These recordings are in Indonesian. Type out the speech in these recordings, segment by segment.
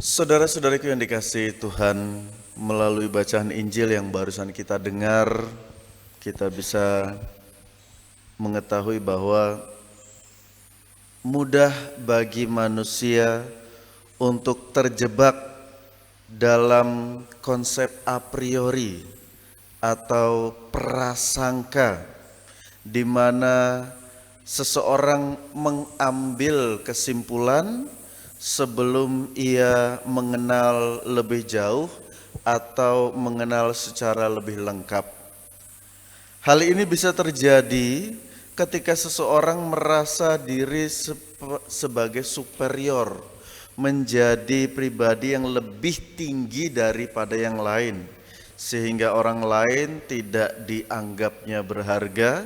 Saudara-saudariku yang dikasihi Tuhan, melalui bacaan Injil yang barusan kita dengar, kita bisa mengetahui bahwa mudah bagi manusia untuk terjebak dalam konsep a priori atau prasangka, di mana seseorang mengambil kesimpulan sebelum ia mengenal lebih jauh atau mengenal secara lebih lengkap. Hal ini bisa terjadi ketika seseorang merasa diri sebagai superior, menjadi pribadi yang lebih tinggi daripada yang lain, sehingga orang lain tidak dianggapnya berharga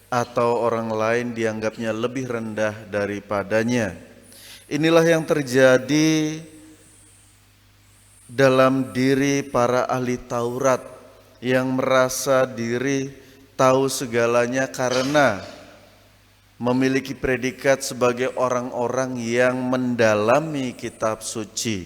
atau orang lain dianggapnya lebih rendah daripadanya. Inilah yang terjadi dalam diri para ahli Taurat yang merasa diri tahu segalanya karena memiliki predikat sebagai orang-orang yang mendalami kitab suci.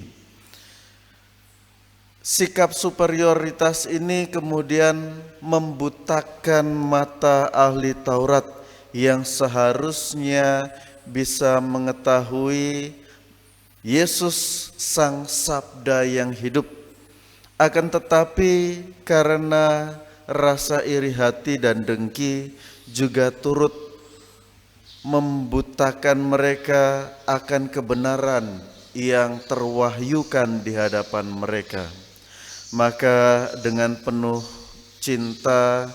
Sikap superioritas ini kemudian membutakan mata ahli Taurat yang seharusnya bisa mengetahui Yesus Sang Sabda yang hidup. Akan tetapi karena rasa iri hati dan dengki juga turut membutakan mereka akan kebenaran yang terwahyukan di hadapan mereka. Maka dengan penuh cinta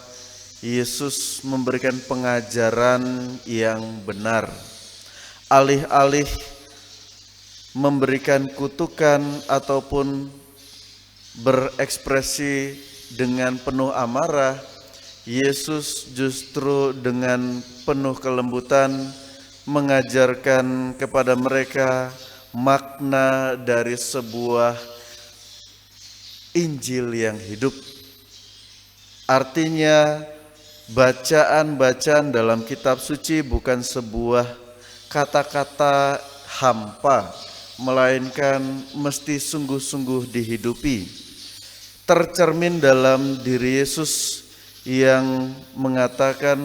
Yesus memberikan pengajaran yang benar. Alih-alih memberikan kutukan ataupun berekspresi dengan penuh amarah, Yesus justru dengan penuh kelembutan mengajarkan kepada mereka makna dari sebuah Injil yang hidup. Artinya bacaan-bacaan dalam kitab suci bukan sebuah kata-kata hampa, melainkan mesti sungguh-sungguh dihidupi. Tercermin dalam diri Yesus yang mengatakan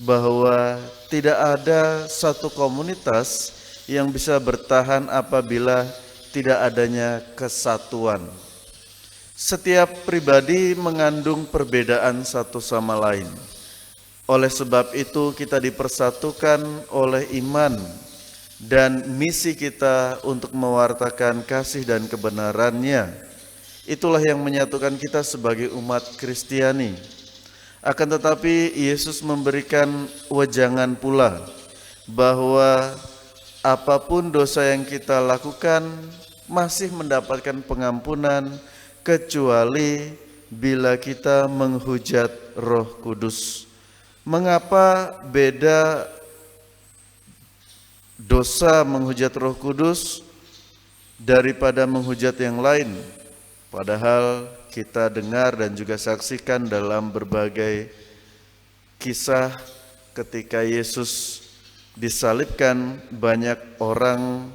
bahwa tidak ada satu komunitas yang bisa bertahan apabila tidak adanya kesatuan. Setiap pribadi mengandung perbedaan satu sama lain. Oleh sebab itu kita dipersatukan oleh iman dan misi kita untuk mewartakan kasih dan kebenarannya. Itulah yang menyatukan kita sebagai umat Kristiani. Akan tetapi Yesus memberikan wejangan pula bahwa apapun dosa yang kita lakukan masih mendapatkan pengampunan kecuali bila kita menghujat Roh Kudus. Mengapa beda dosa menghujat Roh Kudus daripada menghujat yang lain? Padahal kita dengar dan juga saksikan dalam berbagai kisah ketika Yesus disalibkan, banyak orang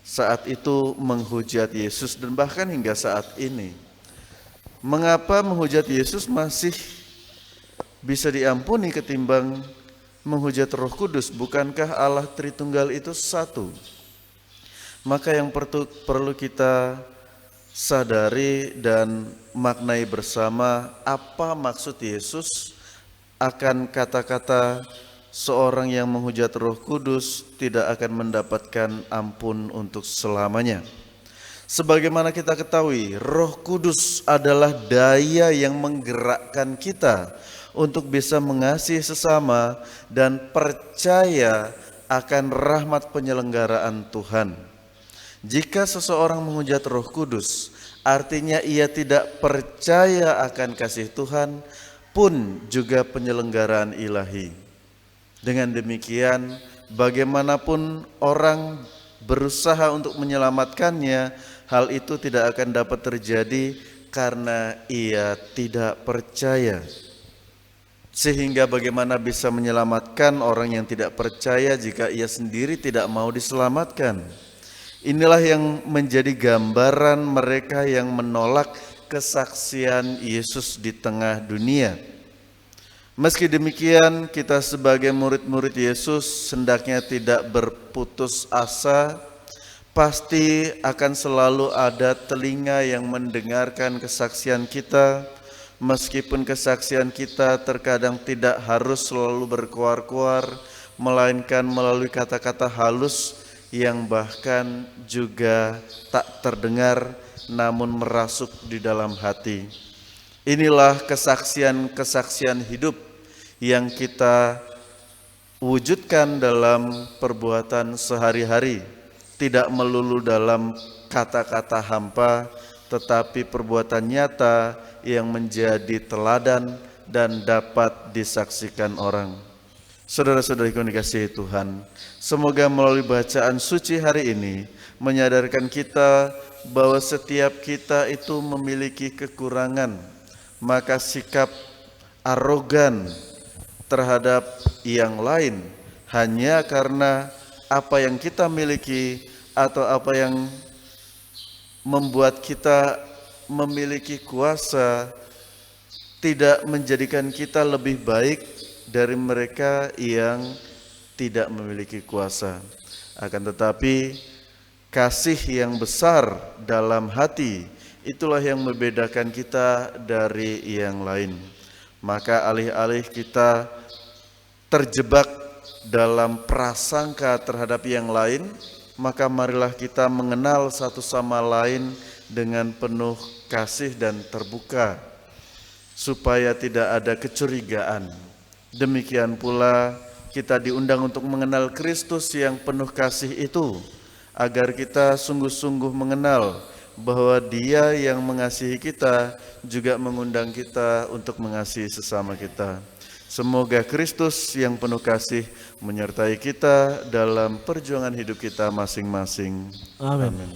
saat itu menghujat Yesus dan bahkan hingga saat ini. Mengapa menghujat Yesus masih bisa diampuni ketimbang menghujat Roh Kudus? Bukankah Allah Tritunggal itu satu? Maka yang perlu kita sadari dan maknai bersama, apa maksud Yesus akan kata-kata seorang yang menghujat Roh Kudus tidak akan mendapatkan ampun untuk selamanya. Sebagaimana kita ketahui, Roh Kudus adalah daya yang menggerakkan kita untuk bisa mengasihi sesama dan percaya akan rahmat penyelenggaraan Tuhan. Jika seseorang menghujat Roh Kudus, artinya ia tidak percaya akan kasih Tuhan pun juga penyelenggaraan ilahi. Dengan demikian, bagaimanapun orang berusaha untuk menyelamatkannya, hal itu tidak akan dapat terjadi karena ia tidak percaya. Sehingga bagaimana bisa menyelamatkan orang yang tidak percaya jika ia sendiri tidak mau diselamatkan? Inilah yang menjadi gambaran mereka yang menolak kesaksian Yesus di tengah dunia. Meski demikian, kita sebagai murid-murid Yesus hendaknya tidak berputus asa. Pasti akan selalu ada telinga yang mendengarkan kesaksian kita, meskipun kesaksian kita terkadang tidak harus selalu berkuar-kuar, melainkan melalui kata-kata halus yang bahkan juga tak terdengar namun merasuk di dalam hati. Inilah kesaksian-kesaksian hidup yang kita wujudkan dalam perbuatan sehari-hari, tidak melulu dalam kata-kata hampa, tetapi perbuatan nyata yang menjadi teladan dan dapat disaksikan orang. Saudara-saudariku yang dikasihi Tuhan, semoga melalui bacaan suci hari ini menyadarkan kita bahwa setiap kita itu memiliki kekurangan, maka sikap arogan terhadap yang lain hanya karena apa yang kita miliki atau apa yang membuat kita memiliki kuasa tidak menjadikan kita lebih baik dari mereka yang tidak memiliki kuasa. Akan tetapi kasih yang besar dalam hati itulah yang membedakan kita dari yang lain. Maka alih-alih kita terjebak dalam prasangka terhadap yang lain, maka marilah kita mengenal satu sama lain dengan penuh kasih dan terbuka, supaya tidak ada kecurigaan. Demikian pula kita diundang untuk mengenal Kristus yang penuh kasih itu, agar kita sungguh-sungguh mengenal bahwa Dia yang mengasihi kita juga mengundang kita untuk mengasihi sesama kita. Semoga Kristus yang penuh kasih menyertai kita dalam perjuangan hidup kita masing-masing. Amin. Amin.